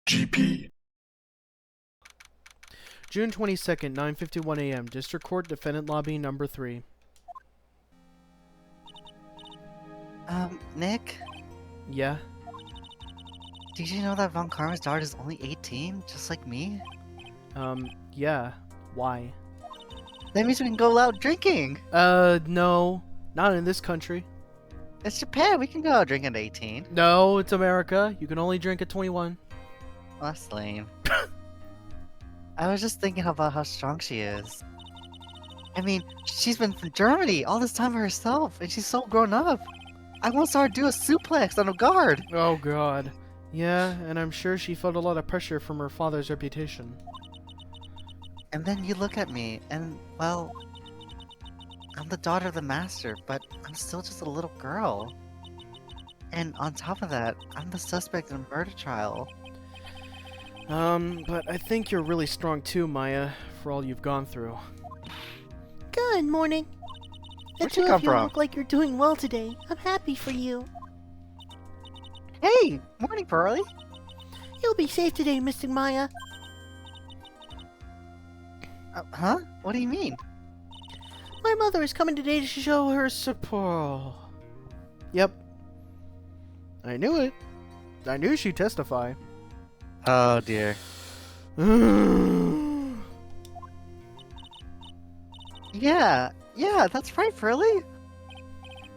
GP. June 22nd, 9:51 a.m. District Court, Defendant Lobby, number 3. Nick? Yeah? Did you know that Von Karma's daughter is only 18, just like me? Yeah. Why? That means we can go out drinking! No. Not in this country. It's Japan, we can go out drinking at 18. No, it's America. You can only drink at 21. Oh, that's lame. I was just thinking about how strong she is. I mean, she's been from Germany all this time by herself, and she's so grown up. I once saw her do a suplex on a guard. Oh, God. Yeah, and I'm sure she felt a lot of pressure from her father's reputation. And then you look at me, and, well, I'm the daughter of the master, but I'm still just a little girl. And on top of that, I'm the suspect in a murder trial. But I think you're really strong too, Maya, for all you've gone through. Good morning. Where'd The you two come of you from? look like you're doing well today. I'm happy for you. Hey! Morning, Pearly! You'll be safe today, Mr. Maya. Huh? What do you mean? My mother is coming today to show her Support. Yep. I knew it. I knew she'd testify. Oh dear. Yeah, that's right, Pearly.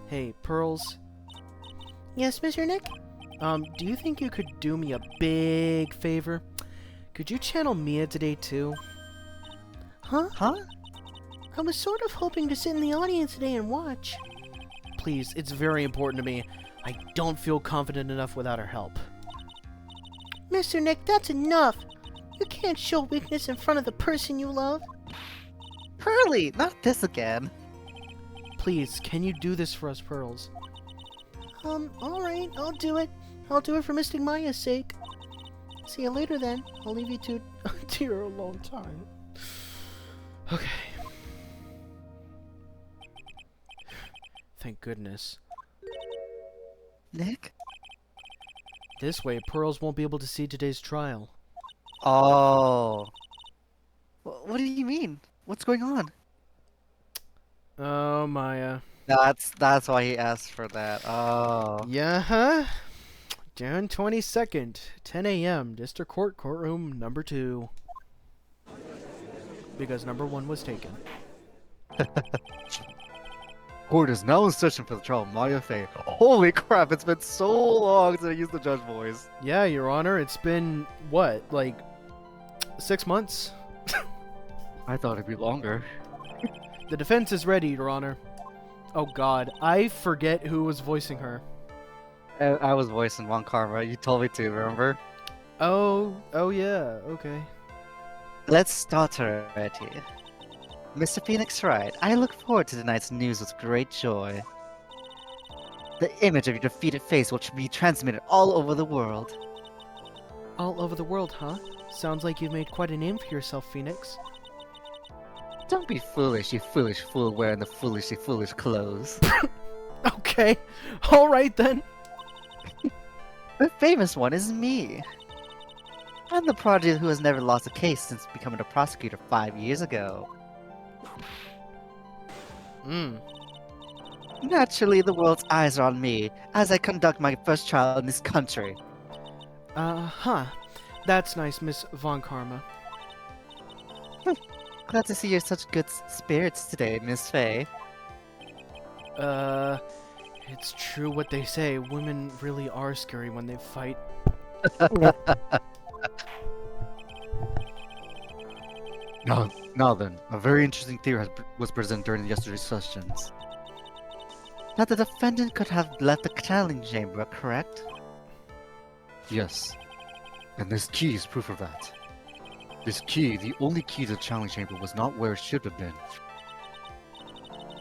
Hey, Pearls. Yes, Mr. Nick? Do you think you could do me a big favor? Could you channel Mia today too? Huh? Huh? I was sort of hoping to sit in the audience today and watch. Please, it's very important to me. I don't feel confident enough without her help. Mr. Nick, that's enough. You can't show weakness in front of the person you love. Pearly, not this again. Please, can you do this for us, Pearls? Alright, I'll do it. I'll do it for Mr. Maya's sake. See you later then. I'll leave you to your alone time. Okay. Thank goodness. Nick? This way, Pearls won't be able to see today's trial. Oh. What do you mean? What's going on? Oh, Maya. That's why he asked for that. Oh. Yeah, huh? June 22nd, 10 a.m., District Court, courtroom number 2. Because number 1 was taken. Court is now in session for the trial of Maya Fey. Holy crap, it's been so long since I used the judge voice. Yeah, Your Honor, it's been, what, like, 6 months? I thought it'd be longer. The defense is ready, Your Honor. Oh god, I forget who was voicing her. I was voicing Von Karma. You told me to, remember? Oh yeah, okay. Let's start already. Mr. Phoenix Wright, I look forward to tonight's news with great joy. The image of your defeated face will be transmitted all over the world. All over the world, huh? Sounds like you've made quite a name for yourself, Phoenix. Don't be foolish, you foolish fool wearing the foolishly foolish clothes. Okay, alright then. The famous one is me. I'm the prodigy who has never lost a case since becoming a prosecutor 5 years ago. Naturally, the world's eyes are on me as I conduct my first trial in this country. Huh. That's nice, Miss Von Karma. Glad to see you're such good spirits today, Miss Fey. It's true what they say. Women really are scary when they fight. Now then, a very interesting theory was presented during yesterday's sessions. That the defendant could have left the channeling chamber, correct? Yes. And this key is proof of that. This key, the only key to the channeling chamber, was not where it should have been.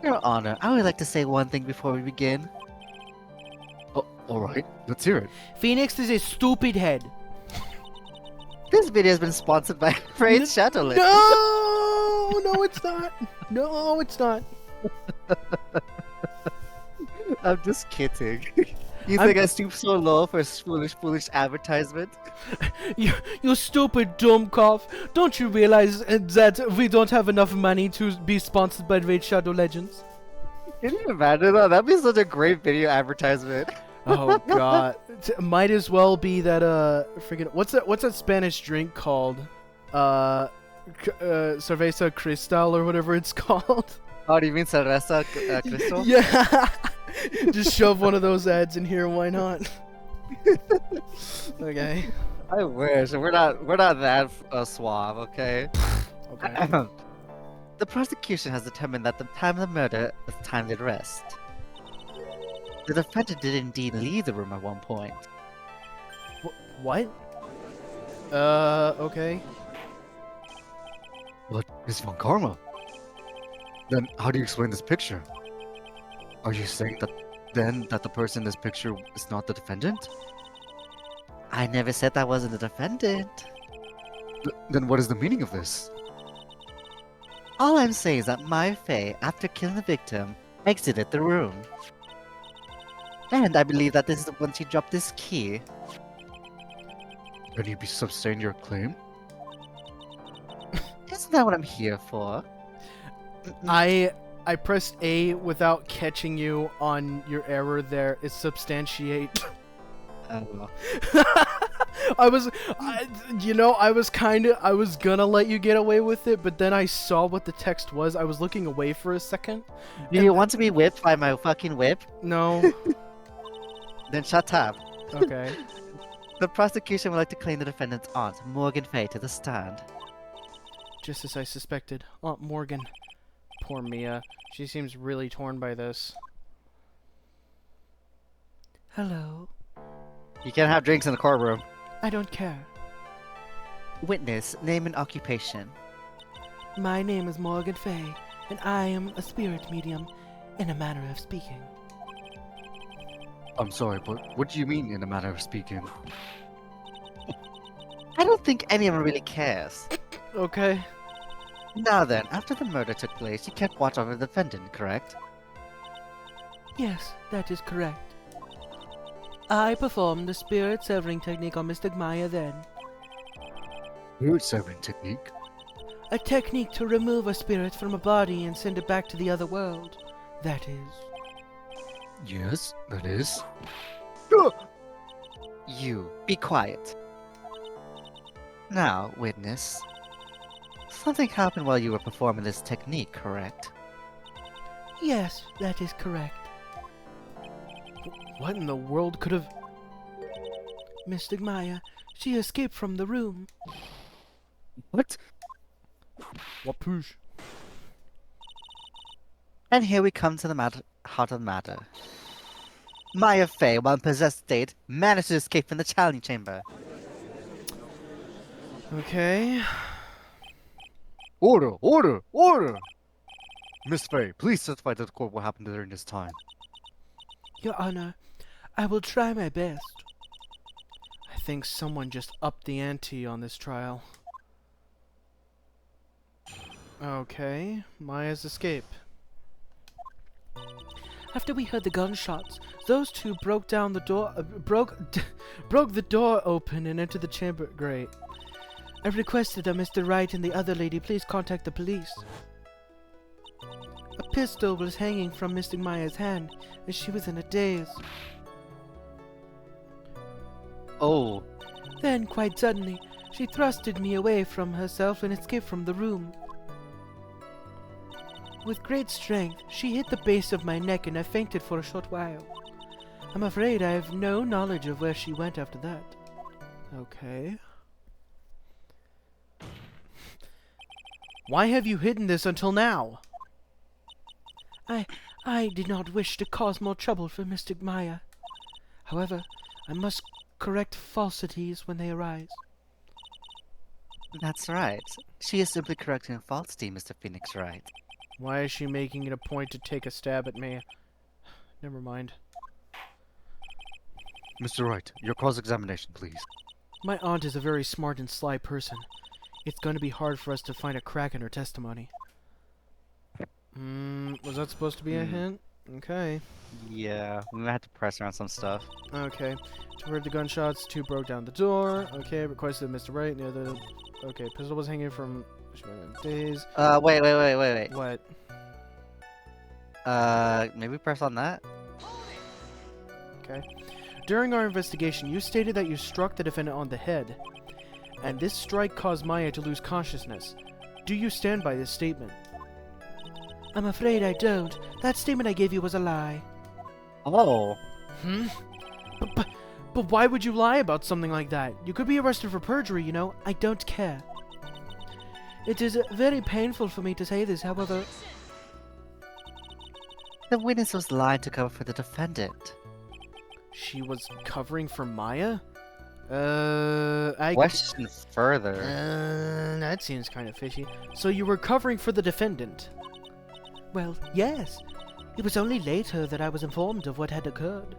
Your Honor, I would like to say one thing before we begin. Oh, alright, let's hear it. Phoenix is a stupid head. This video has been sponsored by Raid Shadowland. No, it's not. No, it's not. I'm just kidding. You think I stoop so low for a foolish advertisement? You stupid dumb cough. Don't you realize that we don't have enough money to be sponsored by Raid Shadow Legends? Can you imagine that? That'd be such a great video advertisement. Oh god. Might as well be that freaking what's that Spanish drink called? Cerveza Cristal or whatever it's called. Oh, do you mean cerveza crystal? Yeah. Just shove one of those ads in here, why not? Okay. I wish we're not that suave, okay? Okay. The prosecution has determined that the time of the murder was timely rest. The defendant did indeed leave the room at one point. What? Okay. But Miss Von Karma, then how do you explain this picture? Are you saying that the person in this picture is not the defendant? I never said that wasn't the defendant. Then what is the meaning of this? All I'm saying is that Maya Fey, after killing the victim, exited the room. And I believe that this is when she dropped this key. Can you be substaining your claim? Isn't that what I'm here for? I pressed A without catching you on your error there. It's substantiate. Oh. I was gonna let you get away with it, but then I saw what the text was. I was looking away for a second. Do you want to be whipped by my fucking whip? No. Then shut up. Okay. The prosecution would like to claim the defendant's aunt, Morgan Fay, to the stand. Just as I suspected. Aunt Morgan. Poor Mia. She seems really torn by this. Hello. You can't have drinks in the courtroom. I don't care. Witness, name and occupation. My name is Morgan Fay, and I am a spirit medium, in a manner of speaking. I'm sorry, but what do you mean in a manner of speaking? I don't think anyone really cares. Okay. Now then, after the murder took place, you kept watch over the defendant, correct? Yes, that is correct. I performed the spirit severing technique on Mystic Maya then. Spirit severing technique? A technique to remove a spirit from a body and send it back to the other world. That is. Yes, that is. You, be quiet. Now, witness. Something happened while you were performing this technique, correct? Yes, that is correct. What in the world could have... Mystic Maya, she escaped from the room. What? What push? And here we come to the heart of the matter. Maya Fey, while in possessed state, managed to escape from the challenge chamber. Okay. Order! Order! Order! Miss Fey, please testify to the court what happened during this time. Your Honor, I will try my best. I think someone just upped the ante on this trial. Okay, Maya's escape. After we heard the gunshots, those two broke down the door, broke the door open and entered the chamber grate. I requested that Mr. Wright and the other lady please contact the police. A pistol was hanging from Mystic Maya's hand, and she was in a daze. Oh. Then, quite suddenly, she thrusted me away from herself and escaped from the room. With great strength, she hit the base of my neck and I fainted for a short while. I'm afraid I have no knowledge of where she went after that. Okay. Why have you hidden this until now? I did not wish to cause more trouble for Mystic Maya. However, I must correct falsities when they arise. That's right. She is simply correcting a falsity, Mr. Phoenix Wright. Why is she making it a point to take a stab at me? Never mind. Mr. Wright, your cross-examination, please. My aunt is a very smart and sly person. It's going to be hard for us to find a crack in her testimony. Was that supposed to be a hint? Okay. Yeah, we might have to press around some stuff. Okay. Two heard the gunshots. Two broke down the door. Okay. Requested Mr. Right. The other. Okay. Pistol was hanging from days. Wait. What? Maybe press on that? Okay. During our investigation, you stated that you struck the defendant on the head, and this strike caused Maya to lose consciousness. Do you stand by this statement? I'm afraid I don't. That statement I gave you was a lie. Oh. Hmm? But why would you lie about something like that? You could be arrested for perjury, you know. I don't care. It is very painful for me to say this, however... The witness was lying to cover for the defendant. She was covering for Maya? Question further. That seems kind of fishy. So you were covering for the defendant? Well, yes. It was only later that I was informed of what had occurred.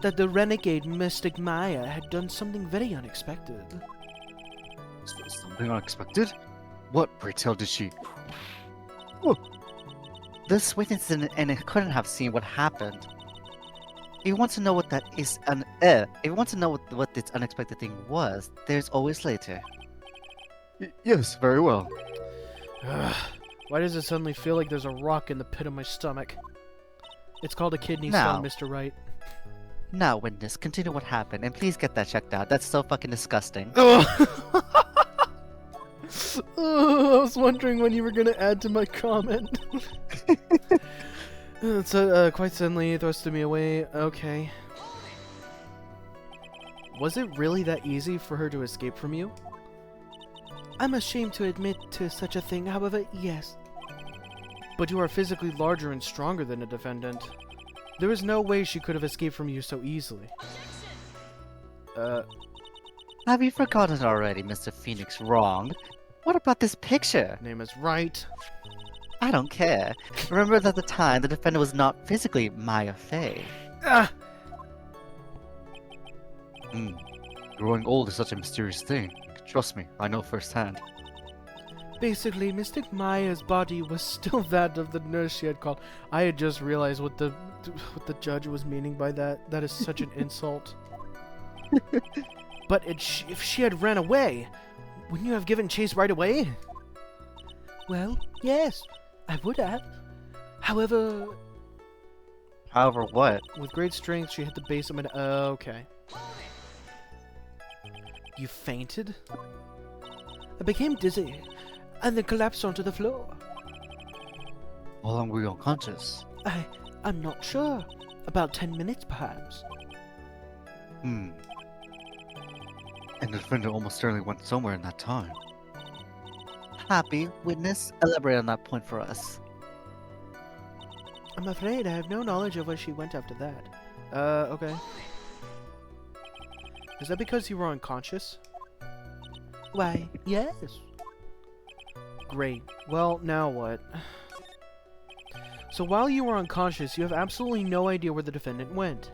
That the renegade mystic Maya had done something very unexpected. Something unexpected? What, pray tell, did she... Oh. This witness and couldn't have seen what happened. If you want to know what that is, if you want to know what this unexpected thing was, there's always later. Yes, very well. Why does it suddenly feel like there's a rock in the pit of my stomach? It's called a kidney Now. stone, Mr. Wright. Now, witness, continue what happened, and please get that checked out. That's so fucking disgusting. Oh, I was wondering when you were gonna add to my comment. So, quite suddenly, he thrusted me away. Okay. Was it really that easy for her to escape from you? I'm ashamed to admit to such a thing, however, yes. But you are physically larger and stronger than a defendant. There is no way she could have escaped from you so easily. Have you forgotten already, Mr. Phoenix Wrong? What about this picture? Name is Wright. I don't care. Remember that at the time, the defendant was not physically Maya Fey. Ah! Growing old is such a mysterious thing. Trust me, I know firsthand. Basically, Mystic Maya's body was still that of the nurse she had called. I had just realized what the judge was meaning by that. That is such an insult. But if she had ran away, wouldn't you have given chase right away? Well, yes, I would have. However... However, what? With great strength, she hit the base of my... okay. You fainted? I became dizzy, and then collapsed onto the floor. How long were you unconscious? I'm not sure. About 10 minutes, perhaps. And the defendant almost certainly went somewhere in that time. Happy, witness, elaborate on that point for us. I'm afraid I have no knowledge of where she went after that. Okay. Is that because you were unconscious? Why, yes. Great. Well, now what? So while you were unconscious, you have absolutely no idea where the defendant went.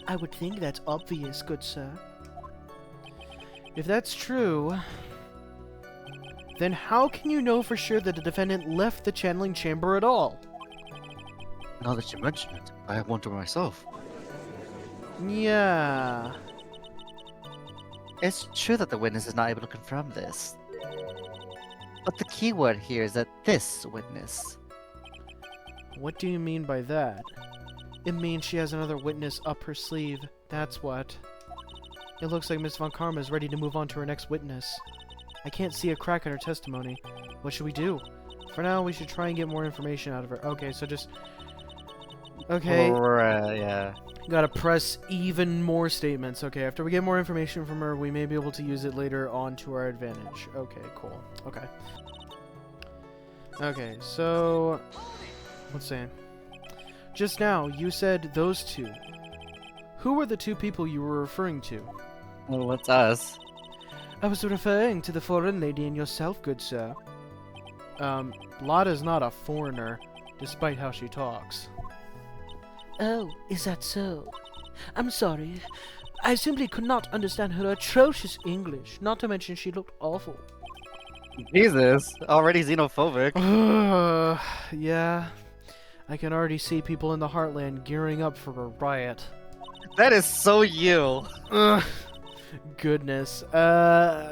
I would think that's obvious, good sir. If that's true, then how can you know for sure that the defendant left the channeling chamber at all? Now that you mention it, I have wondered myself. Yeah. It's true that the witness is not able to confirm this. But the key word here is that this witness. What do you mean by that? It means she has another witness up her sleeve. That's what. It looks like Miss Von Karma is ready to move on to her next witness. I can't see a crack in her testimony. What should we do? For now, we should try and get more information out of her. Okay, so just... Okay. Yeah. Gotta press even more statements. Okay, after we get more information from her, we may be able to use it later on to our advantage. Okay, cool. Okay. Okay, so... Let's see. Just now, you said those two. Who were the two people you were referring to? Well, what's us? I was referring to the foreign lady and yourself, good sir. Lotta's not a foreigner, despite how she talks. Oh, is that so? I'm sorry. I simply could not understand her atrocious English, not to mention she looked awful. Jesus, already xenophobic. Yeah. I can already see people in the Heartland gearing up for a riot. That is so you. Ugh. Goodness.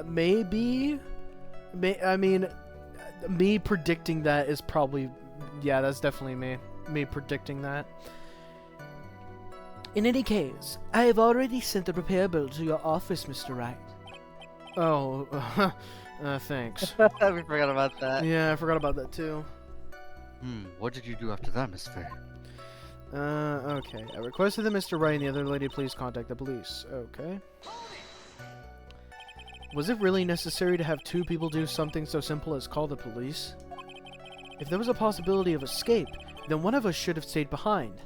Maybe? I mean, me predicting that is probably... Yeah, that's definitely me. Me predicting that. In any case, I have already sent the repair bill to your office, Mr. Wright. Oh, thanks. We forgot about that. Yeah, I forgot about that too. What did you do after that, Miss Fair? Okay. I requested that Mr. Wright and the other lady please contact the police. Okay. Was it really necessary to have two people do something so simple as call the police? If there was a possibility of escape, then one of us should have stayed behind.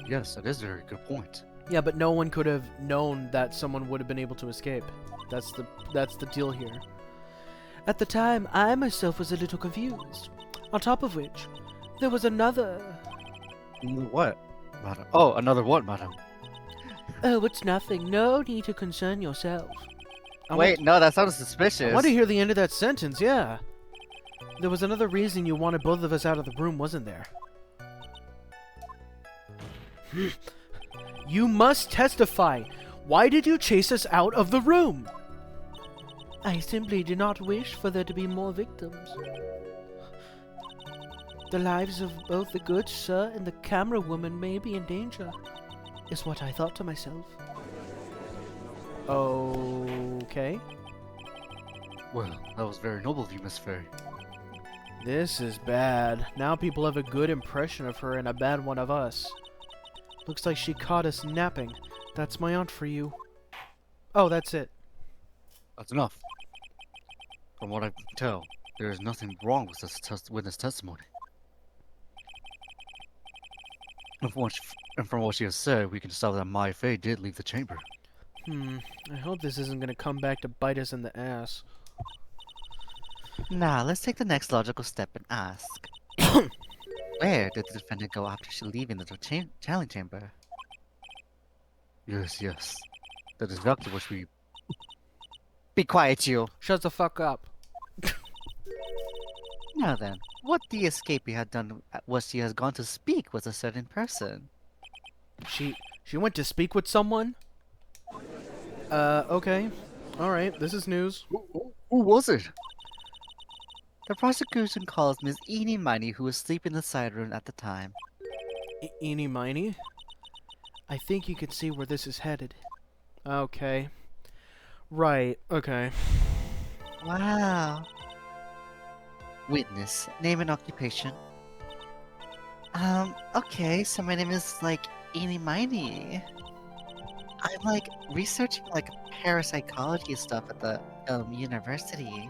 Yes, that is a very good point. Yeah, but no one could have known that someone would have been able to escape. That's the deal here. At the time, I myself was a little confused. On top of which, there was another... What, madam? Oh, another what, madam? Oh, it's nothing. No need to concern yourself. Wait, no, that sounded suspicious. I want to hear the end of that sentence, yeah. There was another reason you wanted both of us out of the room, wasn't there? You must testify. Why did you chase us out of the room? I simply do not wish for there to be more victims. The lives of both the good sir and the camera woman may be in danger, is what I thought to myself. Okay. Well, that was very noble of you, Miss Fairy. This is bad. Now people have a good impression of her and a bad one of us. Looks like she caught us napping. That's my aunt for you. Oh, that's it. That's enough. From what I can tell, there is nothing wrong with this witness testimony. And from what she has said, we can discover that Mai Fei did leave the chamber. I hope this isn't gonna come back to bite us in the ass. Now, let's take the next logical step and ask. Where did the defendant go after she leaving the challenge chamber? Yes. That is exactly what we... Be quiet, you! Shut the fuck up. Now then, what the escapee had done was she has gone to speak with a certain person. She went to speak with someone? Okay. Alright, this is news. Who was it? The prosecution calls Miss Eenie Miney, who was sleeping in the side room at the time. Eenie Miney? I think you can see where this is headed. Okay. Right, okay. Wow. Witness, name and occupation. Okay, so my name is, Eenie Miney. I'm, researching, parapsychology stuff at the, university.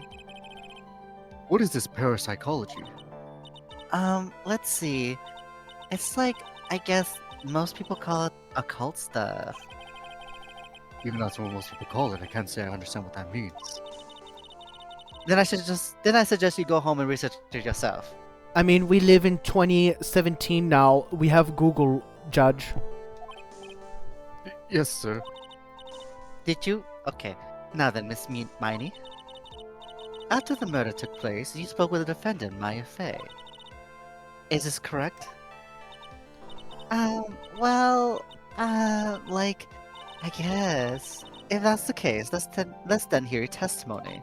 What is this parapsychology? Let's see. It's I guess most people call it occult stuff. Even that's what most people call it, I can't say I understand what that means. Then I suggest you go home and research it yourself. I mean, we live in 2017 now. We have Google, Judge. Yes, sir. Did you? Okay. Now then, Miss Miney. After the murder took place, you spoke with the defendant, Maya Fei. Is this correct? I guess. If that's the case, let's then hear your testimony.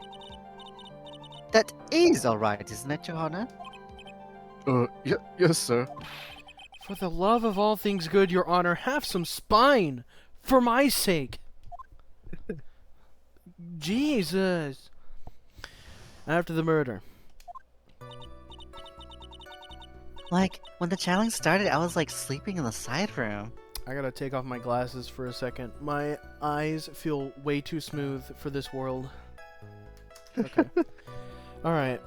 That is alright, isn't it, Your Honor? Yes, sir. For the love of all things good, Your Honor, have some spine! For my sake! Jesus! After the murder. When the challenge started, I was, sleeping in the side room. I gotta take off my glasses for a second. My eyes feel way too smooth for this world. Okay. Alright.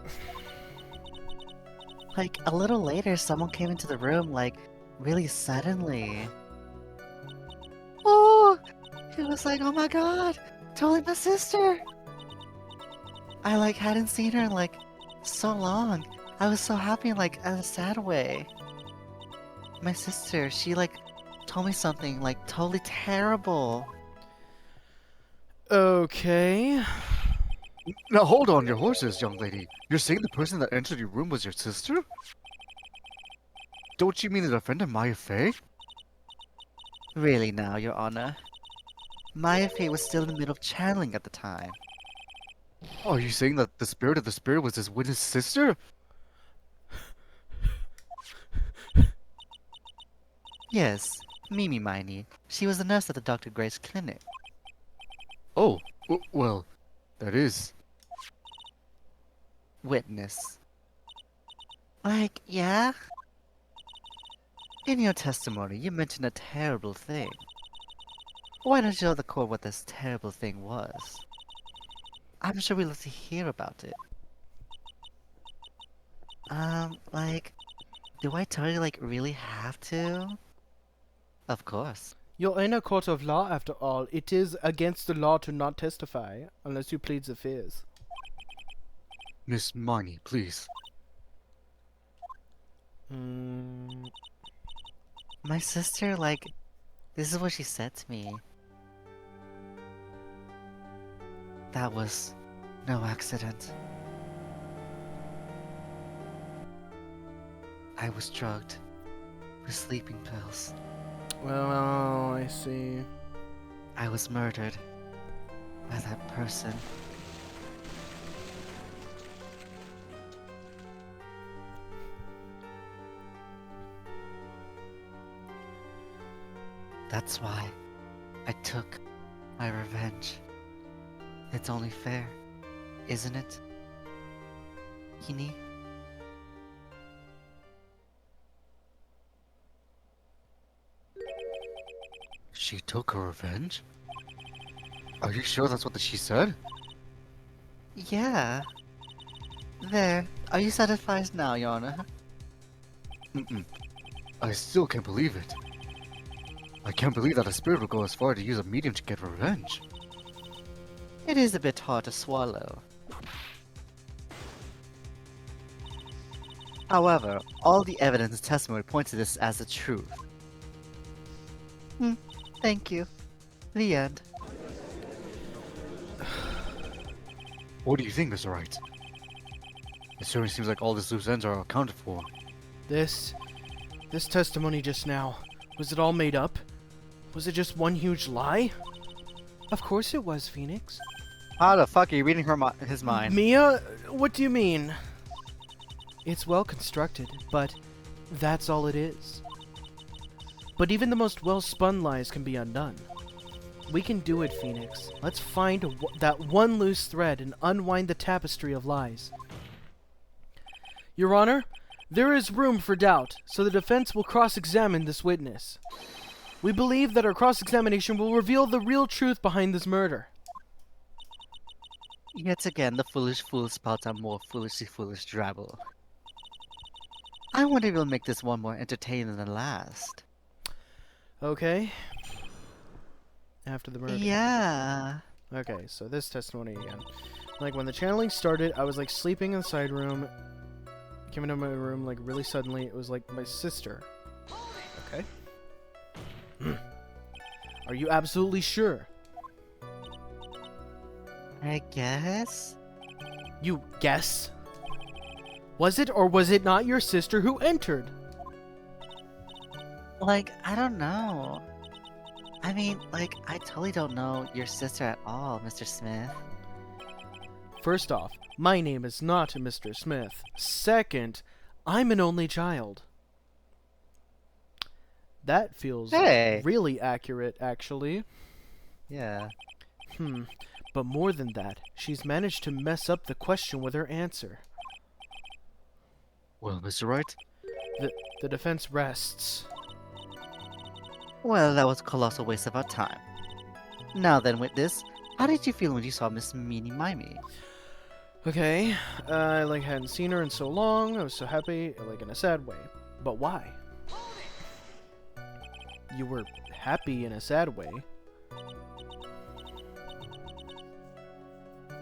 A little later, someone came into the room, really suddenly. Oh! It was oh my god! Totally my sister! I, hadn't seen her in, so long. I was so happy in, a sad way. My sister, she, told me something, totally terrible. Okay. Now hold on your horses, young lady. You're saying the person that entered your room was your sister? don't you mean the defendant Maya Fey? Really now, Your Honor. Maya Fey was still in the middle of channeling at the time. Are you saying that the spirit of the spirit was his witness sister? Yes, Mimi Miney. She was a nurse at the Dr. Gray's clinic. Oh, well, that is. Witness. Like, yeah? In your testimony, you mentioned a terrible thing. Why don't you tell the court what this terrible thing was? I'm sure we'd love to hear about it. Like, do I totally, like, really have to? Of course. You're in a court of law, after all. It is against the law to not testify, unless you plead the fifth. Miss Miney, please. My sister, like, this is what she said to me. That was no accident. I was drugged with sleeping pills. Well, I see. I was murdered by that person. That's why I took my revenge. It's only fair, isn't it? Hini? She took her revenge? Are you sure that's what she said? Yeah. There. Are you satisfied now, Your Honor? Mm-mm. I still can't believe it. I can't believe that a spirit would go as far to use a medium to get revenge. It is a bit hard to swallow. However, all the evidence and testimony point to this as the truth. Thank you. The end. What do you think, Mr. Wright? It certainly seems like all these loose ends are accounted for. This testimony just now, was it all made up? Was it just one huge lie? Of course it was, Phoenix. How the fuck are you reading his mind? Mia, what do you mean? It's well constructed, but that's all it is. But even the most well-spun lies can be undone. We can do it, Phoenix. Let's find that one loose thread and unwind the tapestry of lies. Your Honor, there is room for doubt, so the defense will cross-examine this witness. We believe that our cross-examination will reveal the real truth behind this murder. Yet again, the foolish fool spouts out more foolishly foolish drabble. I wonder if we'll make this one more entertaining than last. Okay. After the murder. Yeah. Okay, so this testimony again. Like, when the channeling started, I was, like, sleeping in the side room. Came into my room, like, really suddenly. It was, like, my sister. Okay. Are you absolutely sure? I guess? You guess? Was it or was it not your sister who entered? Like, I don't know. I mean, like, I totally don't know your sister at all, Mr. Smith. First off, my name is not Mr. Smith. Second, I'm an only child. That feels Hey! really accurate, actually. Yeah. But more than that, she's managed to mess up the question with her answer. Well, Mr. Wright? The defense rests. Well, that was a colossal waste of our time. Now then, witness, how did you feel when you saw Miss Meanie Mimey? Okay, I like hadn't seen her in so long. I was so happy, like in a sad way. But why? You were happy in a sad way.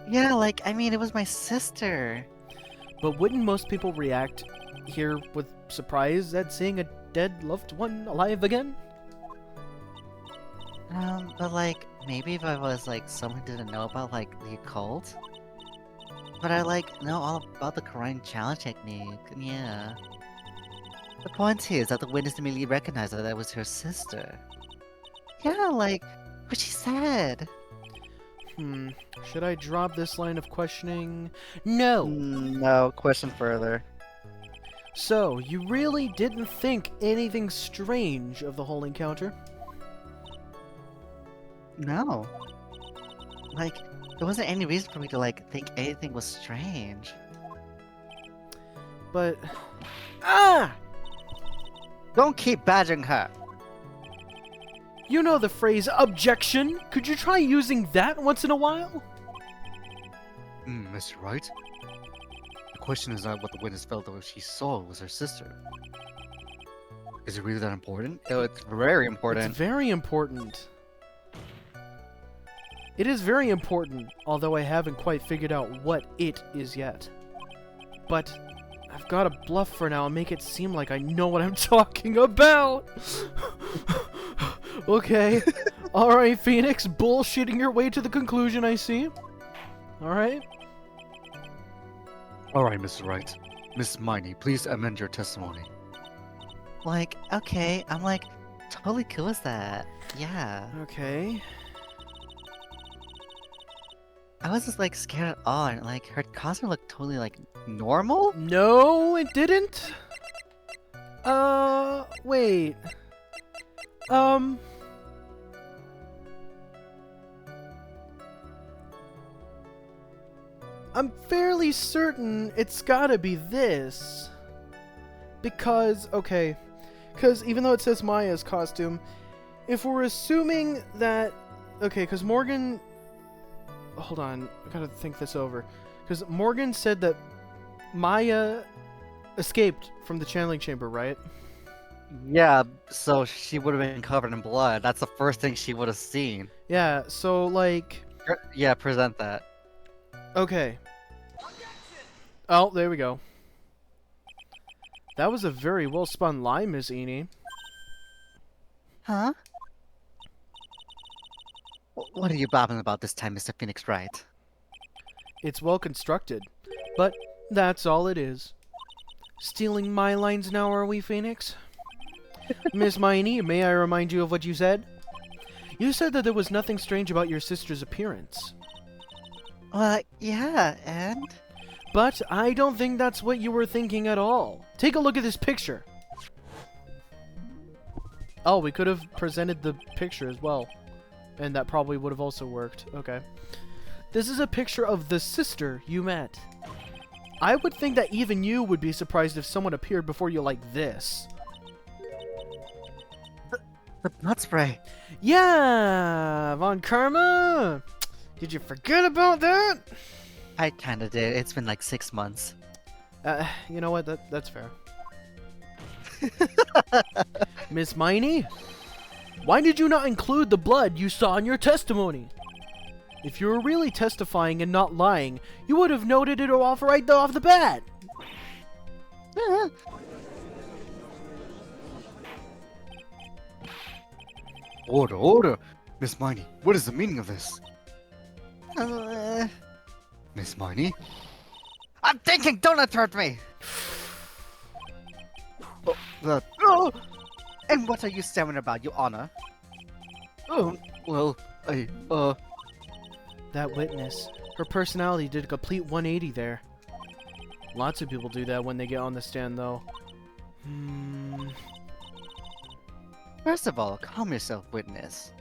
Yeah, like, I mean, it was my sister. But wouldn't most people react here with surprise at seeing a dead loved one alive again? But like, maybe if I was like someone who didn't know about like the occult. But I like know all about the Korean challenge technique. Yeah. The point here is that the witness immediately recognized that was her sister. Yeah, like, what she said. Should I drop this line of questioning? No! No, question further. So, you really didn't think anything strange of the whole encounter? No. Like, there wasn't any reason for me to, like, think anything was strange. But... Ah! Don't keep badgering her! You know the phrase, objection! Could you try using that once in a while? Mr. Wright? The question is not what the witness felt that what she saw was her sister. Is it really that important? Oh, it's very important. It's very important. It is very important, although I haven't quite figured out what it is yet. But I've got to bluff for now and make it seem like I know what I'm talking about. Okay. Alright, Phoenix, bullshitting your way to the conclusion, I see. Alright. Alright, Mr. Wright. Miss Miney, please amend your testimony. Like, okay, I'm like, totally cool with that. Yeah. Okay. I was just like scared at all, and like her costume looked totally like normal? No, it didn't. Wait. I'm fairly certain it's gotta be this. Because, okay. Because even though it says Maya's costume, if we're assuming that... Okay, because Morgan... Hold on, I gotta think this over. Because Morgan said that Maya escaped from the channeling chamber, right? Yeah, so she would have been covered in blood. That's the first thing she would have seen. Yeah, so, like... Yeah, present that. Okay. Oh, there we go. That was a very well spun line, Miss Eni. Huh? What are you babbling about this time, Mr. Phoenix Wright? It's well constructed, but that's all it is. Stealing my lines now, are we, Phoenix? Miss Miney, may I remind you of what you said? You said that there was nothing strange about your sister's appearance. Yeah, and? But I don't think that's what you were thinking at all. Take a look at this picture. Oh, we could have presented the picture as well. And that probably would have also worked. Okay. This is a picture of the sister you met. I would think that even you would be surprised if someone appeared before you like this. The blood spray. Yeah, Von Karma! Did you forget about that? I kinda did. It's been like 6 months. You know what? That's fair. Miss Miney? Why did you not include the blood you saw in your testimony? If you were really testifying and not lying, you would have noted it off right off the bat. Order, order! Miss Miney, what is the meaning of this? Miss Miney? I'm thinking! Don't interrupt me! And what are you staring about, Your Honor? Oh, well, That witness. Her personality did a complete 180 there. Lots of people do that when they get on the stand, though. First of all, calm yourself, witness.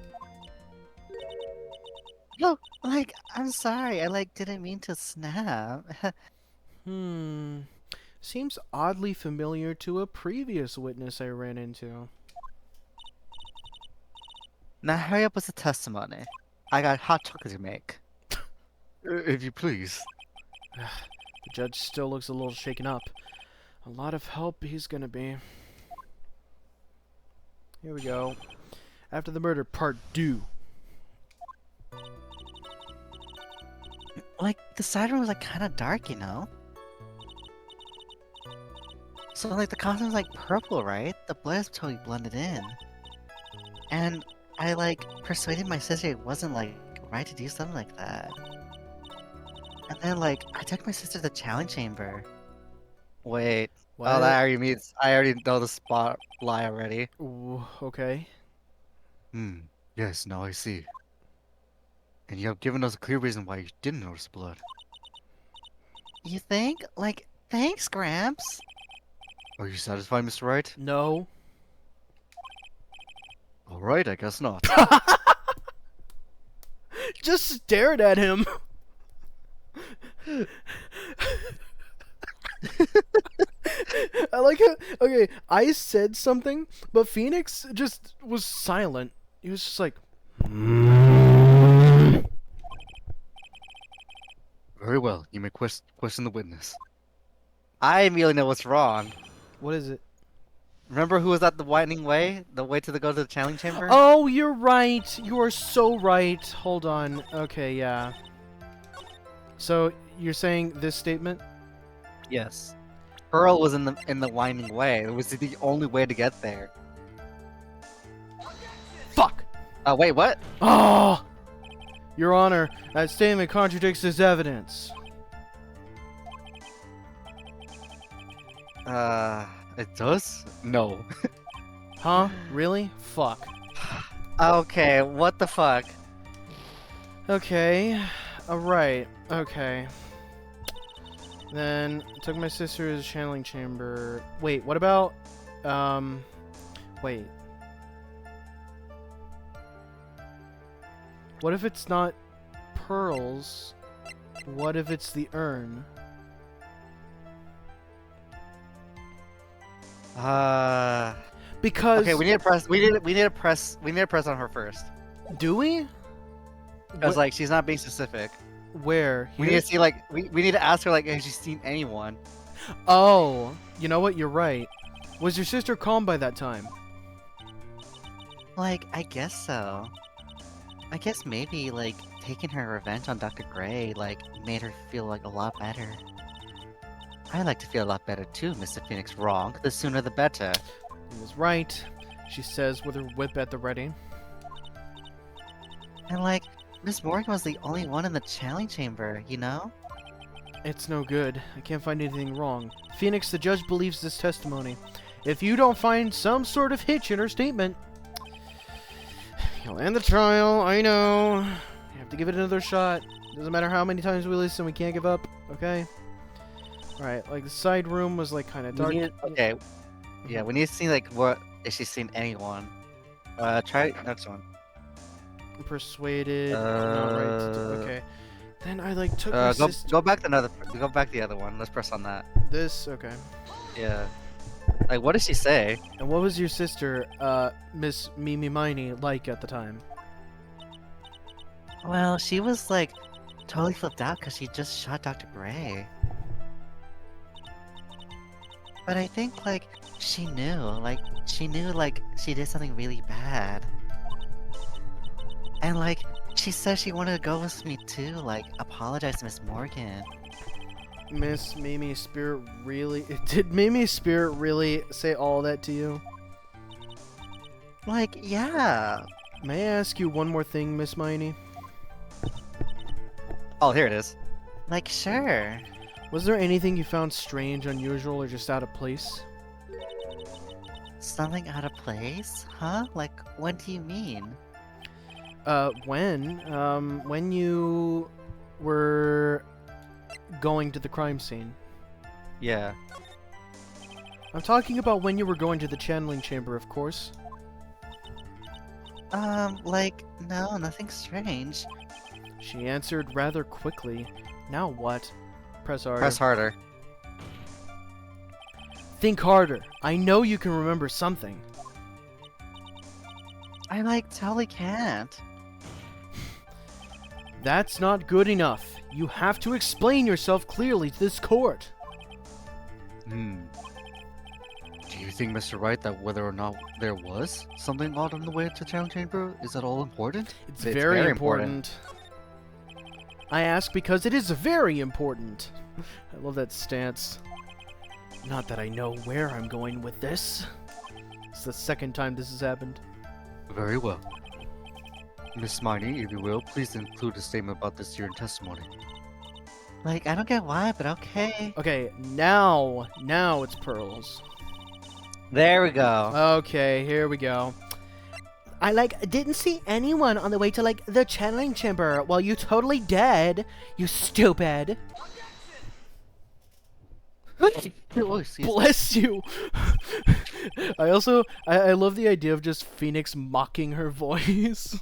No, like, I'm sorry. I, didn't mean to snap. Seems oddly familiar to a previous witness I ran into. Now hurry up with the testimony. I got hot chocolate to make. if you please. The judge still looks a little shaken up. A lot of help he's gonna be. Here we go. After the murder, part 2. The side room was, kind of dark, you know? So, the costume's, purple, right? The blood is totally blended in. And I, persuaded my sister it wasn't, right to do something like that. And then, I took my sister to the challenge chamber. Wait. What? Oh, that already means I already know the spot lie already. Ooh, okay. Yes, now I see. And you have given us a clear reason why you didn't notice blood. You think? Like, thanks, Gramps. Are you satisfied, Mr. Wright? No. Alright, I guess not. Just stared at him. I like it. Okay, I said something, but Phoenix just was silent. He was just like, Very well, you may question the witness. I immediately know what's wrong. what is it? Remember who was at the Whitening Way? The way to go to the channeling chamber? Oh, you're right. You are so right. Hold on. Okay, yeah. So you're saying this statement? Yes. Pearl was in the Winding Way. It was the only way to get there. Fuck. Oh, wait, what? Oh, Your Honor, that statement contradicts this evidence. It does? No. Huh? Really? Fuck. Okay, what the fuck? Okay. Alright. Okay. Then took my sister to the channeling chamber. Wait, what about wait. What if it's not pearls? What if it's the urn? Because Okay, we need to press. We need to press on her first. do we? Because Wh- like she's not being specific. Where? We Here? need to see like we need to ask her like has she seen anyone? Oh, you know what? You're right. Was your sister calm by that time? Like I guess so. I guess maybe like taking her revenge on Dr. Gray like made her feel like a lot better. I like to feel a lot better too, Mr. Phoenix. Wrong. The sooner the better. He was right, she says with her whip at the ready. And like Miss Morgan was the only one in the channeling chamber, you know? It's no good. I can't find anything wrong. Phoenix, the judge believes this testimony. If you don't find some sort of hitch in her statement, you'll end the trial. I know. You have to give it another shot. Doesn't matter how many times we listen, we can't give up. Okay? Alright, like the side room was like kind of dark. Okay. Yeah, we need to see like what if she's seen anyone. Try next one. Persuaded. Not right. Okay. Then I like took my sister. Go back to the other one. Let's press on that. This, okay. Yeah. Like, what did she say? And what was your sister, Miss Mimi Miney, like at the time? Well, she was like totally flipped out because she just shot Dr. Gray. But I think like she knew like she did something really bad. And like she said she wanted to go with me too, like apologize to Miss Morgan. Miss Mimi's spirit really... Did Mimi's spirit really say all that to you? Like, yeah. May I ask you one more thing, Miss Miney? Oh, here it is. Like, sure. Was there anything you found strange, unusual, or just out of place? Something out of place? Huh? Like, what do you mean? When you were going to the crime scene. Yeah. I'm talking about when you were going to the channeling chamber, of course. Like, no, nothing strange. She answered rather quickly. Now what? Press harder. Press harder. Think harder. I know you can remember something. I, like, totally can't. That's not good enough. You have to explain yourself clearly to this court. Do you think, Mr. Wright, that whether or not there was something odd on the way to Town Chamber is at all important? It's very important. I ask because it is very important. I love that stance. Not that I know where I'm going with this. It's the second time this has happened. Very well. Miss Miney, if you will, please include a statement about this during testimony. Like, I don't get why, but okay. Okay, now it's Pearl's. There we go. Okay, here we go. I didn't see anyone on the way to the channeling chamber. Well, you totally dead. You stupid. Oh, excuse me. Bless you. I love the idea of just Phoenix mocking her voice.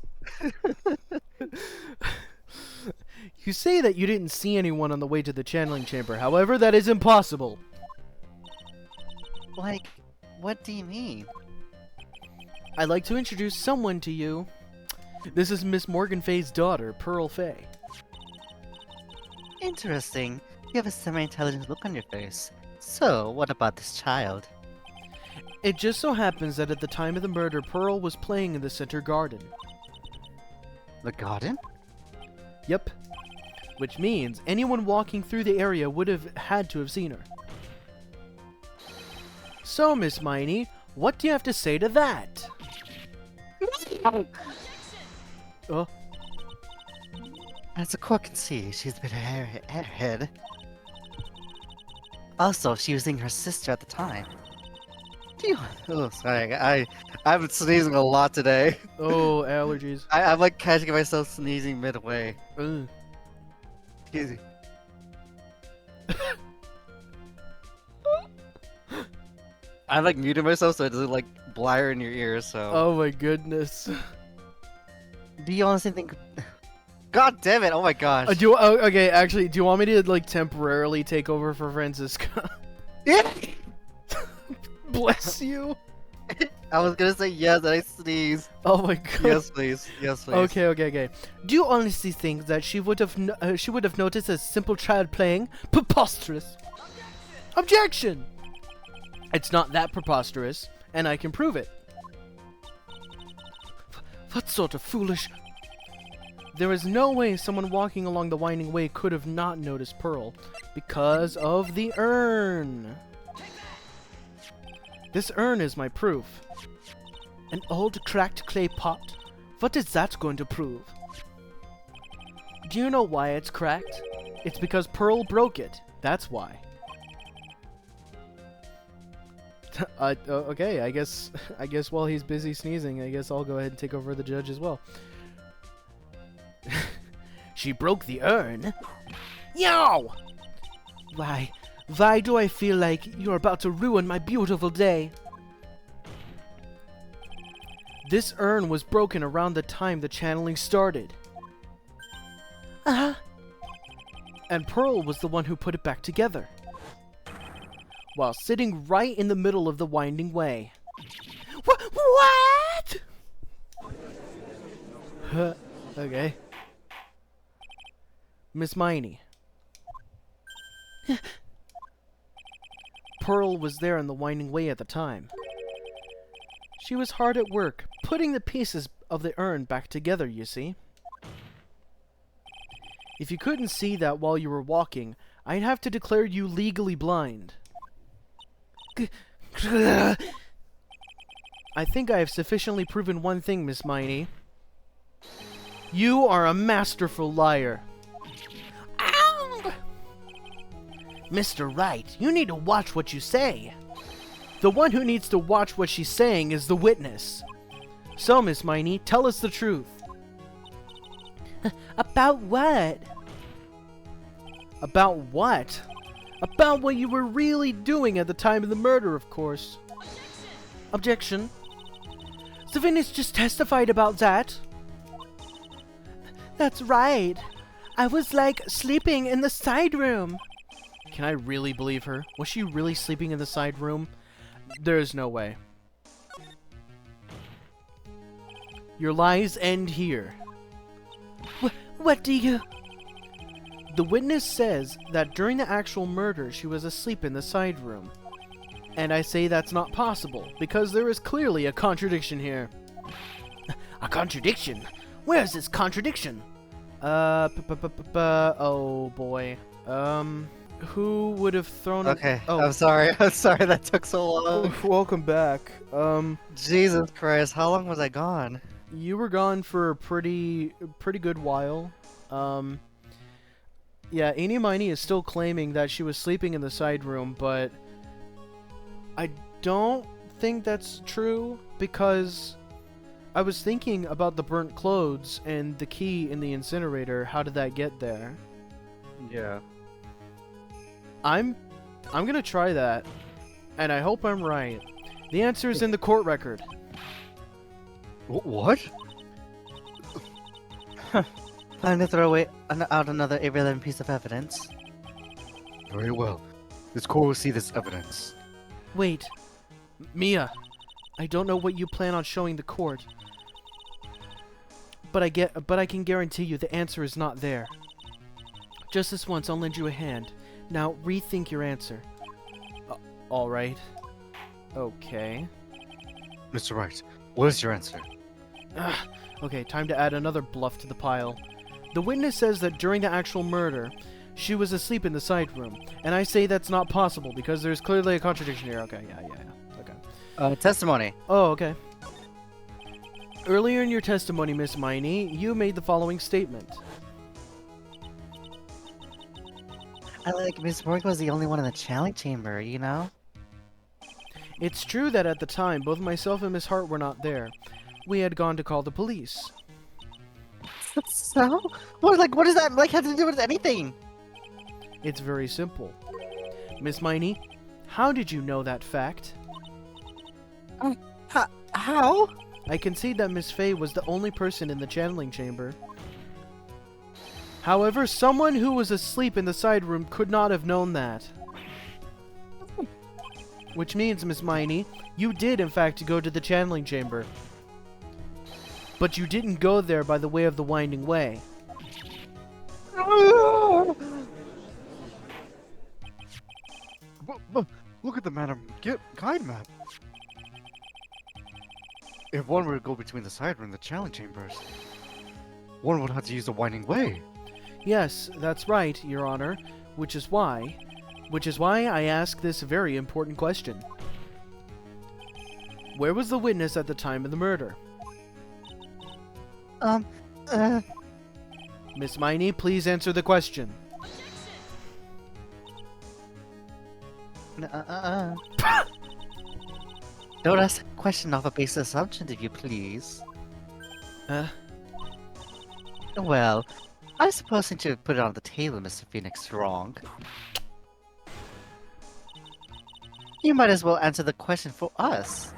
You say that you didn't see anyone on the way to the channeling chamber. However, that is impossible. Like, what do you mean? I'd like to introduce someone to you. This is Miss Morgan Fay's daughter, Pearl Fay. Interesting. You have a semi-intelligent look on your face. So, what about this child? It just so happens that at the time of the murder, Pearl was playing in the center garden. The garden? Yep. Which means anyone walking through the area would have had to have seen her. So, Miss Miney, what do you have to say to that? Oh, As the court can see, she's been airhead. Also, she was seeing her sister at the time. Oh, sorry. I've been sneezing a lot today. oh, allergies. I'm like catching myself sneezing midway. Ugh. Excuse me. I'm like muting myself so it doesn't like blare in your ears. So. Oh my goodness. Do you honestly think? God damn it! Oh my gosh. Okay, actually, do you want me to like temporarily take over for Francisca? Yeah. Bless you. I was gonna say yes, and I sneeze. Oh my god. Yes, please. Yes, please. Okay. Do you honestly think that she would have noticed a simple child playing? Preposterous. Objection! It's not that preposterous, and I can prove it. What sort of foolish... There is no way someone walking along the winding way could have not noticed Pearl, because of the urn. This urn is my proof. An old cracked clay pot? What is that going to prove? Do you know why it's cracked? It's because Pearl broke it. That's why. Okay, I guess while he's busy sneezing, I guess I'll go ahead and take over the judge as well. She broke the urn? Yow! Why do I feel like you're about to ruin my beautiful day? This urn was broken around the time the channeling started. Uh-huh. And Pearl was the one who put it back together, while sitting right in the middle of the winding way. What? Okay. Miss Miney. Pearl was there in the winding way at the time. She was hard at work, putting the pieces of the urn back together, you see. If you couldn't see that while you were walking, I'd have to declare you legally blind. I think I have sufficiently proven one thing, Miss Miney. You are a masterful liar. Ow! Mr. Wright, you need to watch what you say. The one who needs to watch what she's saying is the witness. So, Miss Miney, tell us the truth. About what? About what? About what you were really doing at the time of the murder, of course. Objection. Savinus just testified about that. That's right. I was sleeping in the side room. Can I really believe her? Was she really sleeping in the side room? There's no way. Your lies end here. What do you... The witness says that during the actual murder she was asleep in the side room. And I say that's not possible, because there is clearly a contradiction here. A contradiction? Where's this contradiction? Oh boy. Who would have thrown a... Okay. Oh, I'm sorry. I'm sorry that took so long. welcome back. Jesus Christ, how long was I gone? You were gone for a pretty good while. Yeah, Eenie Miney is still claiming that she was sleeping in the side room, but I don't think that's true because I was thinking about the burnt clothes and the key in the incinerator. How did that get there? Yeah. I'm gonna try that, and I hope I'm right. The answer is in the court record. What? Time to out another irrelevant piece of evidence. Very well. This court will see this evidence. Wait, Mia, I don't know what you plan on showing the court, but I can guarantee you the answer is not there. Just this once, I'll lend you a hand. Now rethink your answer. All right. Okay. Mr. Wright, what is your answer? Okay, time to add another bluff to the pile. The witness says that during the actual murder, she was asleep in the side room, and I say that's not possible because there's clearly a contradiction here. Okay, yeah. Okay. Testimony. Oh, okay. Earlier in your testimony, Miss Miney, you made the following statement. Miss Morgan was the only one in the challenge chamber, you know? It's true that at the time, both myself and Miss Hart were not there. We had gone to call the police. So? What does that, have to do with anything? It's very simple. Miss Miney, how did you know that fact? How? I concede that Miss Fey was the only person in the channeling chamber. However, someone who was asleep in the side room could not have known that. Which means, Miss Miney, you did in fact go to the channeling chamber. But you didn't go there by the way of the winding way. Look at the guide map. If one were to go between the side room and the challenge chambers, one would have to use the winding way. Yes, that's right, Your Honor, which is why I ask this very important question. Where was the witness at the time of the murder? Miss Miney, please answer the question. Don't ask a question off a base assumption, if you please. Well, I suppose since you put it on the table, Mr. Phoenix, wrong. You might as well answer the question for us.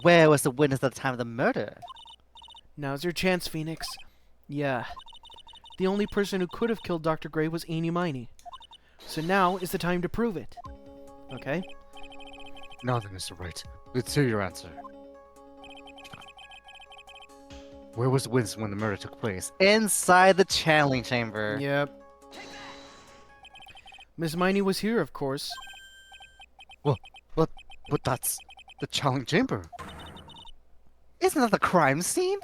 Where was the witness at the time of the murder? Now's your chance, Phoenix. Yeah. The only person who could have killed Dr. Gray was Eenie Miney. So now is the time to prove it. Okay? Now then, Mr. Wright, let's hear your answer. Where was the witness when the murder took place? Inside the channeling chamber. Yep. Miss Miney was here, of course. But that's the challenge chamber. Isn't that the crime scene?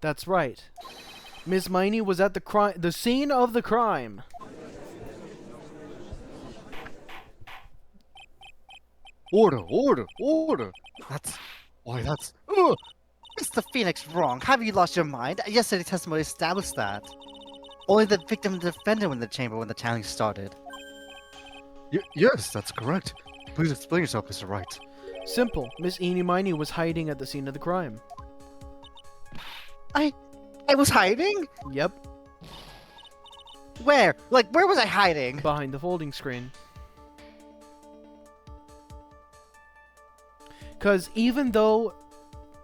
That's right. Miss Miney was at the scene of the crime. Order! That's... Ugh! Mr. Phoenix, wrong. Have you lost your mind? Yesterday's testimony established that. Only the victim and the defendant were in the chamber when the challenge started. Yes, that's correct. Please explain yourself, Mr. Wright. Simple. Miss Eenie Miney was hiding at the scene of the crime. I was hiding? Yep. Where? Where was I hiding? Behind the folding screen. Because even though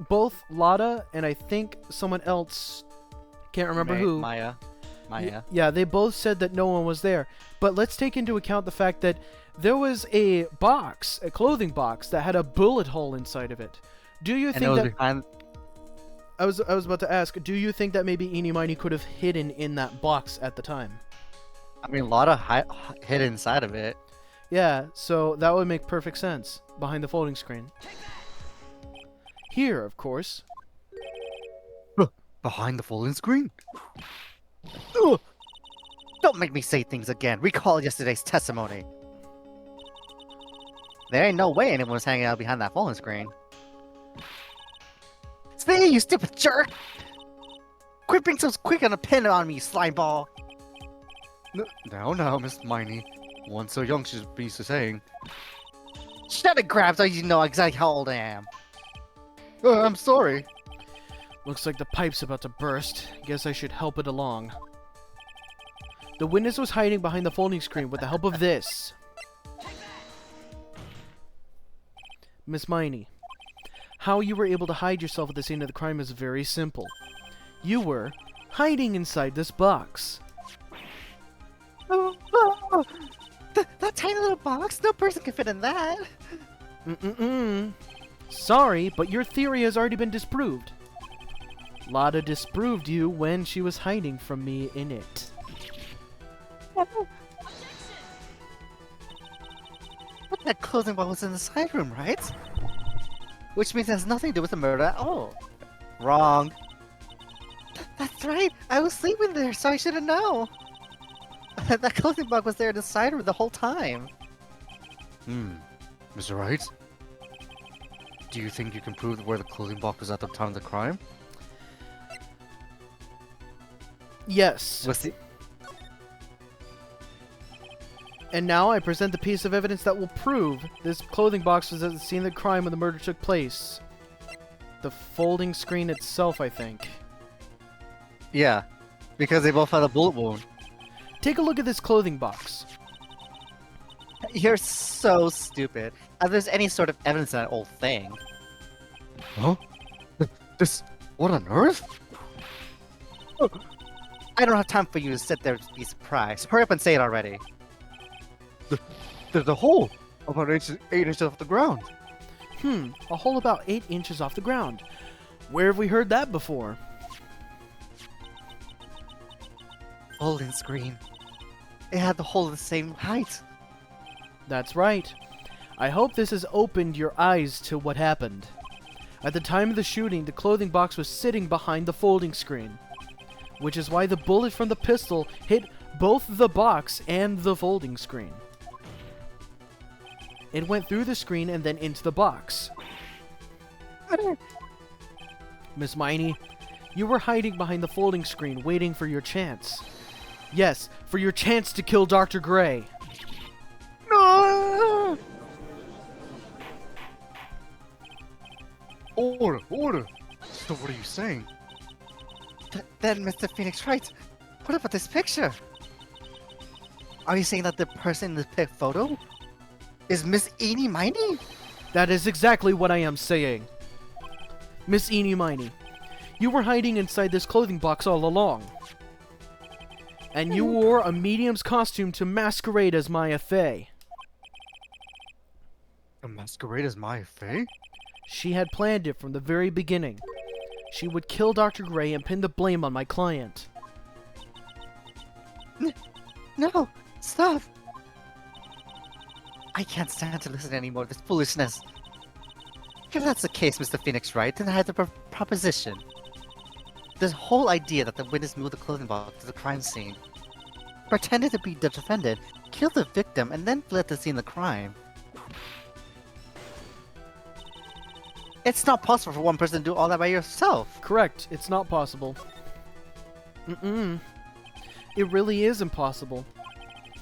both Lada and I think someone else, can't remember who. Maya. Yeah, they both said that no one was there. But let's take into account the fact that there was a box, a clothing box, that had a bullet hole inside of it. Do you think that... behind... I was about to ask, do you think that maybe Eenie Miney could have hidden in that box at the time? I mean, Lada hid inside of it. Yeah, so that would make perfect sense. Behind the folding screen. Here, of course. Behind the folding screen? Ugh. Don't make me say things again. Recall yesterday's testimony. There ain't no way anyone was hanging out behind that folding screen. Stay, you stupid jerk! Quit being so quick on a pin on me, slime ball! No, Miss Miney. One so young should be so saying. Shut it, Grabs, you know exactly how old I am. I'm sorry. Looks like the pipe's about to burst. Guess I should help it along. The witness was hiding behind the folding screen with the help of this. Miss Miney, how you were able to hide yourself at the scene of the crime is very simple. You were hiding inside this box. Oh, that tiny little box? No person can fit in that. Sorry, but your theory has already been disproved. Lotta disproved you when she was hiding from me in it. But that clothing box was in the side room, right? Which means it has nothing to do with the murder at all. Wrong. That's right. I was sleeping there, so I should have known. That clothing box was there in the side room the whole time. Mr. Wright? Do you think you can prove where the clothing box was at the time of the crime? Yes. Was the... And now I present the piece of evidence that will prove this clothing box was at the scene of the crime when the murder took place. The folding screen itself, I think. Yeah, because they both had a bullet wound. Take a look at this clothing box. You're so stupid. If there's any sort of evidence in that old thing. Huh? This... What on earth? I don't have time for you to sit there and be surprised. Hurry up and say it already. There's a hole about 8 inches off the ground. A hole about 8 inches off the ground. Where have we heard that before? Folding screen. It had the hole the same height. That's right. I hope this has opened your eyes to what happened. At the time of the shooting, the clothing box was sitting behind the folding screen, which is why the bullet from the pistol hit both the box and the folding screen. It went through the screen and then into the box. Miss Miney, you were hiding behind the folding screen waiting for your chance. Yes, for your chance to kill Dr. Gray. No! Order! So what are you saying? Then Mr. Phoenix Wright, what about this picture? Are you saying that the person in the photo is Miss Eenie Miney? That is exactly what I am saying. Miss Eenie Miney, you were hiding inside this clothing box all along. And you wore a medium's costume to masquerade as Maya Fey. A masquerade as Maya Fey? She had planned it from the very beginning. She would kill Dr. Gray and pin the blame on my client. No! Stop! I can't stand to listen anymore to this foolishness. If that's the case, Mr. Phoenix Wright, then I have the proposition. This whole idea that the witness moved the clothing box to the crime scene, pretended to be the defendant, killed the victim, and then fled the scene of the crime. It's not possible for one person to do all that by yourself. Correct. It's not possible. It really is impossible.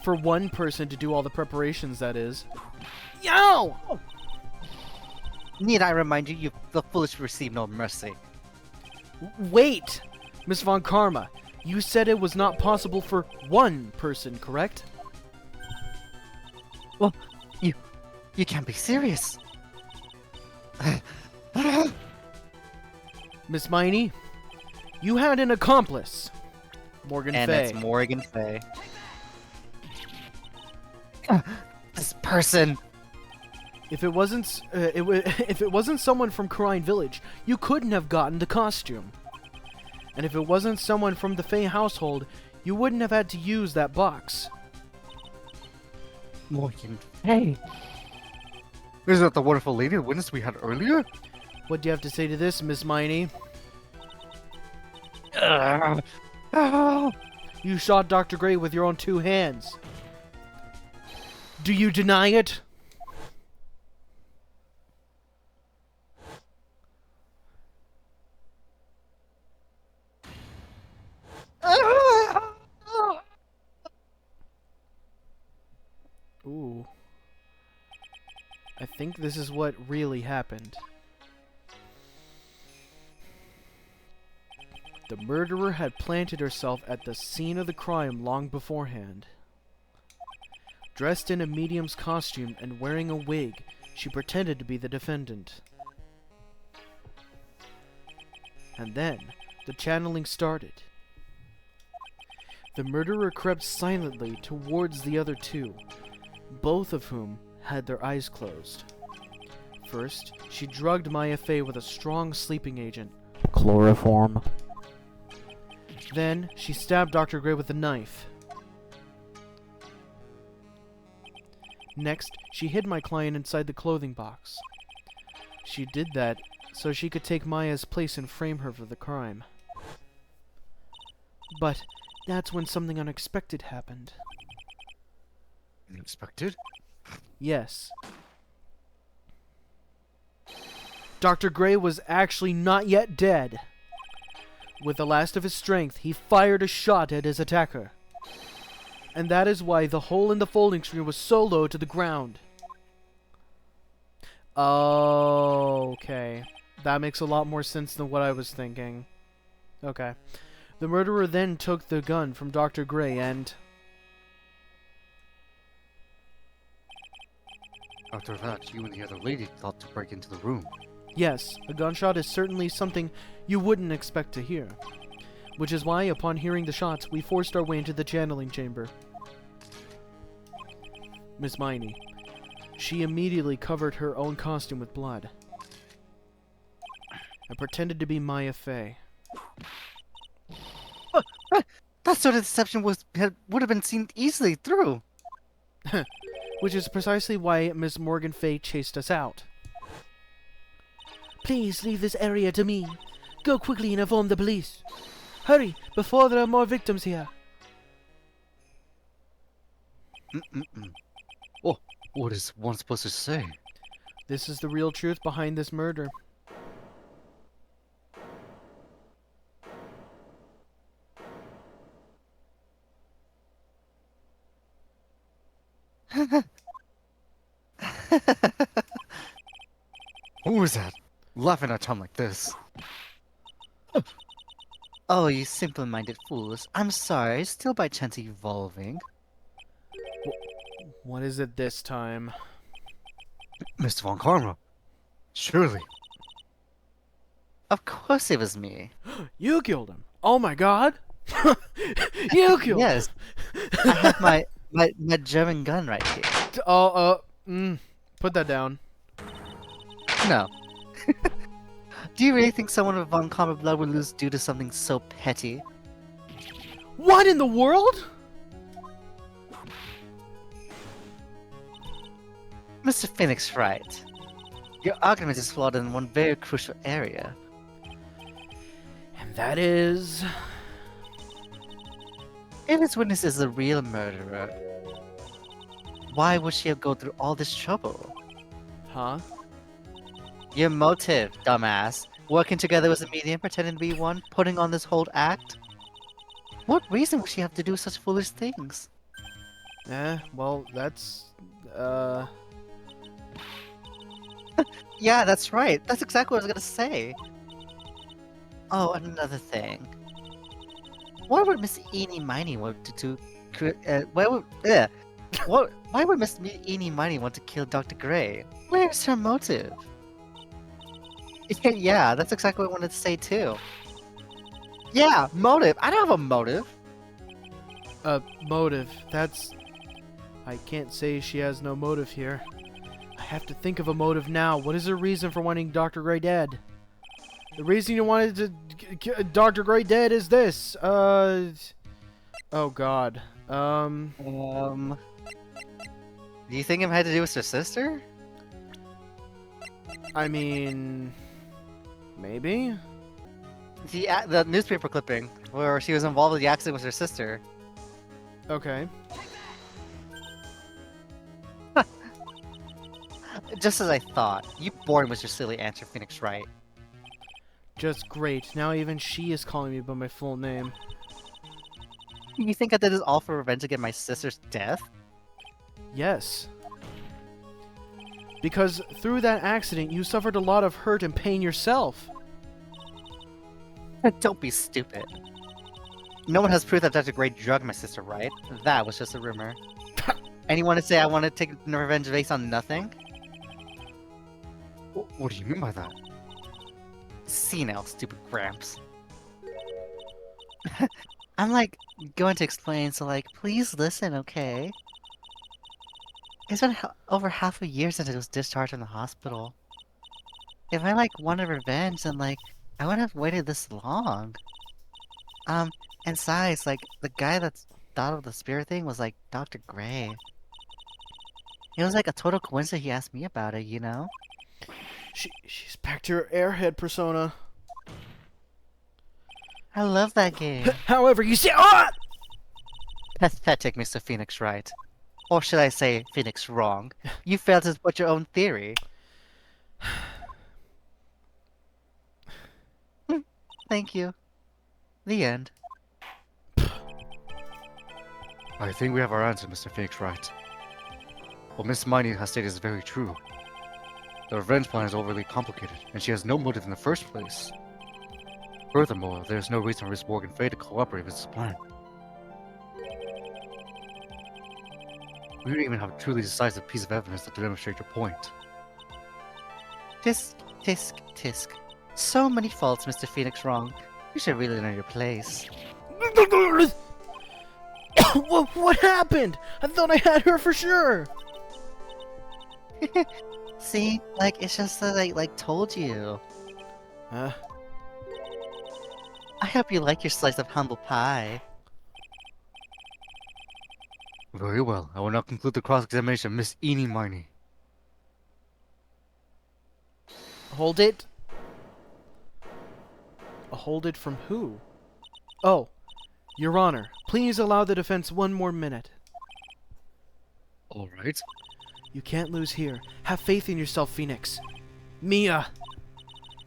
For one person to do all the preparations, that is. Yo! Need I remind you, the foolish receive no mercy. Wait! Miss Von Karma, you said it was not possible for one person, correct? Well, you can't be serious. Miss Miney, you had an accomplice. Morgan And Fay. it's Morgan Fay. This person. If it wasn't, if it wasn't someone from Corrine Village, you couldn't have gotten the costume. And if it wasn't someone from the Fey household, you wouldn't have had to use that box. Morgan Fay. Isn't that the wonderful lady, the witness we had earlier? What do you have to say to this, Miss Miney? You shot Dr. Gray with your own 2 hands. Do you deny it? think this is what really happened. The murderer had planted herself at the scene of the crime long beforehand. Dressed in a medium's costume and wearing a wig, she pretended to be the defendant. And then, the channeling started. The murderer crept silently towards the other two, both of whom had their eyes closed. First, she drugged Maya Fey with a strong sleeping agent, chloroform. Then, she stabbed Dr. Gray with a knife. Next, she hid my client inside the clothing box. She did that so she could take Maya's place and frame her for the crime. But that's when something unexpected happened. Unexpected? Yes. Dr. Gray was actually not yet dead. With the last of his strength, he fired a shot at his attacker. And that is why the hole in the folding screen was so low to the ground. Okay. That makes a lot more sense than what I was thinking. Okay. The murderer then took the gun from Dr. Gray and... After that, you and the other lady thought to break into the room. Yes, a gunshot is certainly something you wouldn't expect to hear. Which is why, upon hearing the shots, we forced our way into the channeling chamber. Miss Miney. She immediately covered her own costume with blood. I pretended to be Maya Fey. That sort of deception would have been seen easily through. Which is precisely why Miss Morgan Fey chased us out. Please leave this area to me. Go quickly and inform the police. Hurry, before there are more victims here. Oh, what is one supposed to say? This is the real truth behind this murder. Who was that? Laughing at Tom like this. Oh, you simple-minded fools. I'm sorry, still by chance evolving. What is it this time? Mr. Von Karma. Surely. Of course it was me. You killed him! Oh my god! You killed Yes. I have my German gun right here. him! Put that down. No. Do you really think someone with Von Karma blood would lose due to something so petty? What in the world? Mr. Phoenix Wright, your argument is flawed in one very crucial area. And that is... If his witness is the real murderer, why would she have go through all this trouble? Huh? Your motive, dumbass. Working together as a medium, pretending to be one, putting on this whole act? What reason would she have to do such foolish things? Well, that's... Yeah, that's right. That's exactly what I was gonna say. Oh, another thing. Why would Miss Eenie Miney want to why would Miss Eenie Miney want to kill Dr. Gray? Where's her motive? Yeah, that's exactly what I wanted to say too. Yeah, motive. I don't have a motive. Motive. That's... I can't say she has no motive here. I have to think of a motive now. What is her reason for wanting Dr. Gray dead? The reason you wanted to Dr. Gray dead is this. Oh god. Do you think it had to do with her sister? I mean... Maybe? The newspaper clipping where she was involved with the accident with her sister. Okay. Just as I thought. You boring with your silly answer, Phoenix Wright. Just great. Now even she is calling me by my full name. You think I did this all for revenge against my sister's death? Yes. Because through that accident, you suffered a lot of hurt and pain yourself. Don't be stupid. No one has proof that Dr. Gray drugged my sister, right? That was just a rumor. Anyone to say I want to take revenge based on nothing? What do you mean by that? See now, stupid Gramps. I'm like going to explain, so like, please listen, okay? It's been over half a year since I was discharged from the hospital. If I like wanted revenge, then like, I wouldn't have waited this long. And besides, like, the guy that thought of the spirit thing was like Dr. Gray. It was like a total coincidence he asked me about it, you know? She's back to her airhead persona. I love that game. However, you see, ah! Pathetic, Mr. Phoenix right. Or should I say, Phoenix wrong. You failed to support your own theory. Thank you. The end. I think we have our answer, Mr. Phoenix Wright. What Miss Miney has stated is very true. The revenge plan is overly complicated, and she has no motive in the first place. Furthermore, there is no reason for Miss Morgan Fay to cooperate with this plan. We don't even have a truly decisive piece of evidence to demonstrate your point. Tisk, tisk, tisk. So many faults, Mr. Phoenix wrong. You should really know your place. What happened? I thought I had her for sure. See, like, it's just that I, like, told you. Huh? I hope you like your slice of humble pie. Very well. I will now conclude the cross-examination of Miss Eenie Miney. Hold it. Hold it from who? Oh, Your Honor, please allow the defense one more minute. All right. You can't lose here. Have faith in yourself, Phoenix. Mia!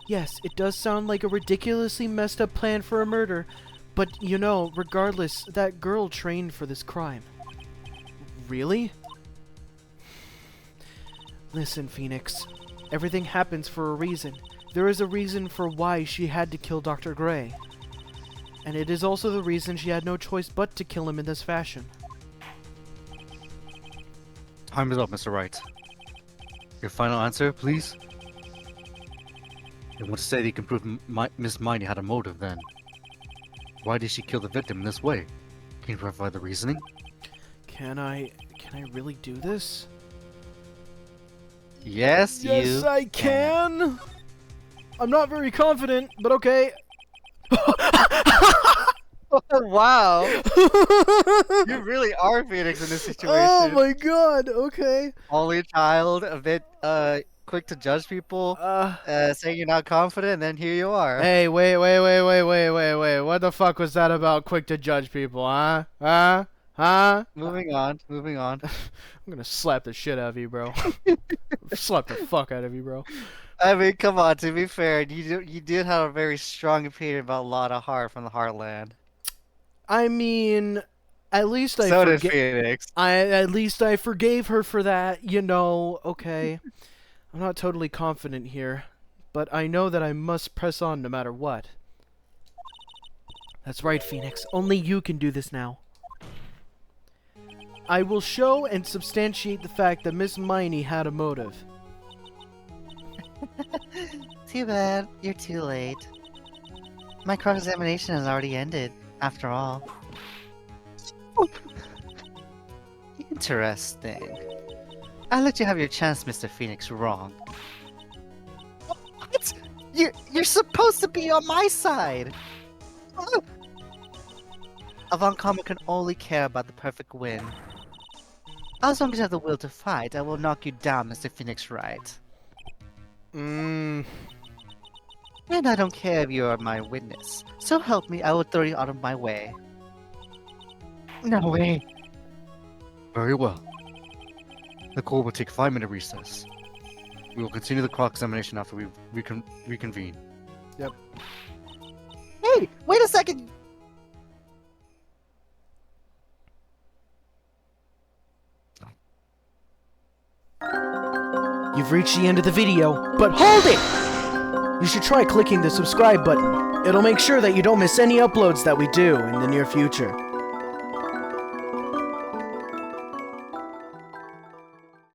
Yes, it does sound like a ridiculously messed up plan for a murder, but you know, regardless, that girl trained for this crime. Really? Listen, Phoenix. Everything happens for a reason. There is a reason for why she had to kill Dr. Gray. And it is also the reason she had no choice but to kill him in this fashion. Time is up, Mr. Wright. Your final answer, please? You want to say that you can prove Miss Miney had a motive, then? Why did she kill the victim in this way? Can you provide the reasoning? Can I really do this? Yes, Yes, I can! I'm not very confident, but okay. Wow! You really are Phoenix in this situation. Oh my god, okay. Only child, a bit quick to judge people, saying you're not confident, and then here you are. Hey, wait. What the fuck was that about quick to judge people, huh? Huh? Moving on. I'm gonna slap the shit out of you, bro. Slap the fuck out of you, bro. I mean, come on, to be fair, you did have a very strong opinion about Lotta Hart from the Heartland. I mean, at least So did Phoenix. at least I forgave her for that, you know, okay. I'm not totally confident here, but I know that I must press on no matter what. That's right, Phoenix. Only you can do this now. I will show and substantiate the fact that Miss Miney had a motive. Too bad. You're too late. My cross-examination has already ended, after all. Interesting. I'll let you have your chance, Mr. Phoenix, wrong. What? You're supposed to be on my side! Avant Comet can only care about the perfect win. As long as you have the will to fight, I will knock you down, Mr. Phoenix Wright. And I don't care if you are my witness. So help me, I will throw you out of my way. No way. Very well. The court will take a 5-minute recess. We will continue the cross-examination after we reconvene. Yep. Hey, wait a second! You've reached the end of the video, but hold it! You should try clicking the subscribe button. It'll make sure that you don't miss any uploads that we do in the near future.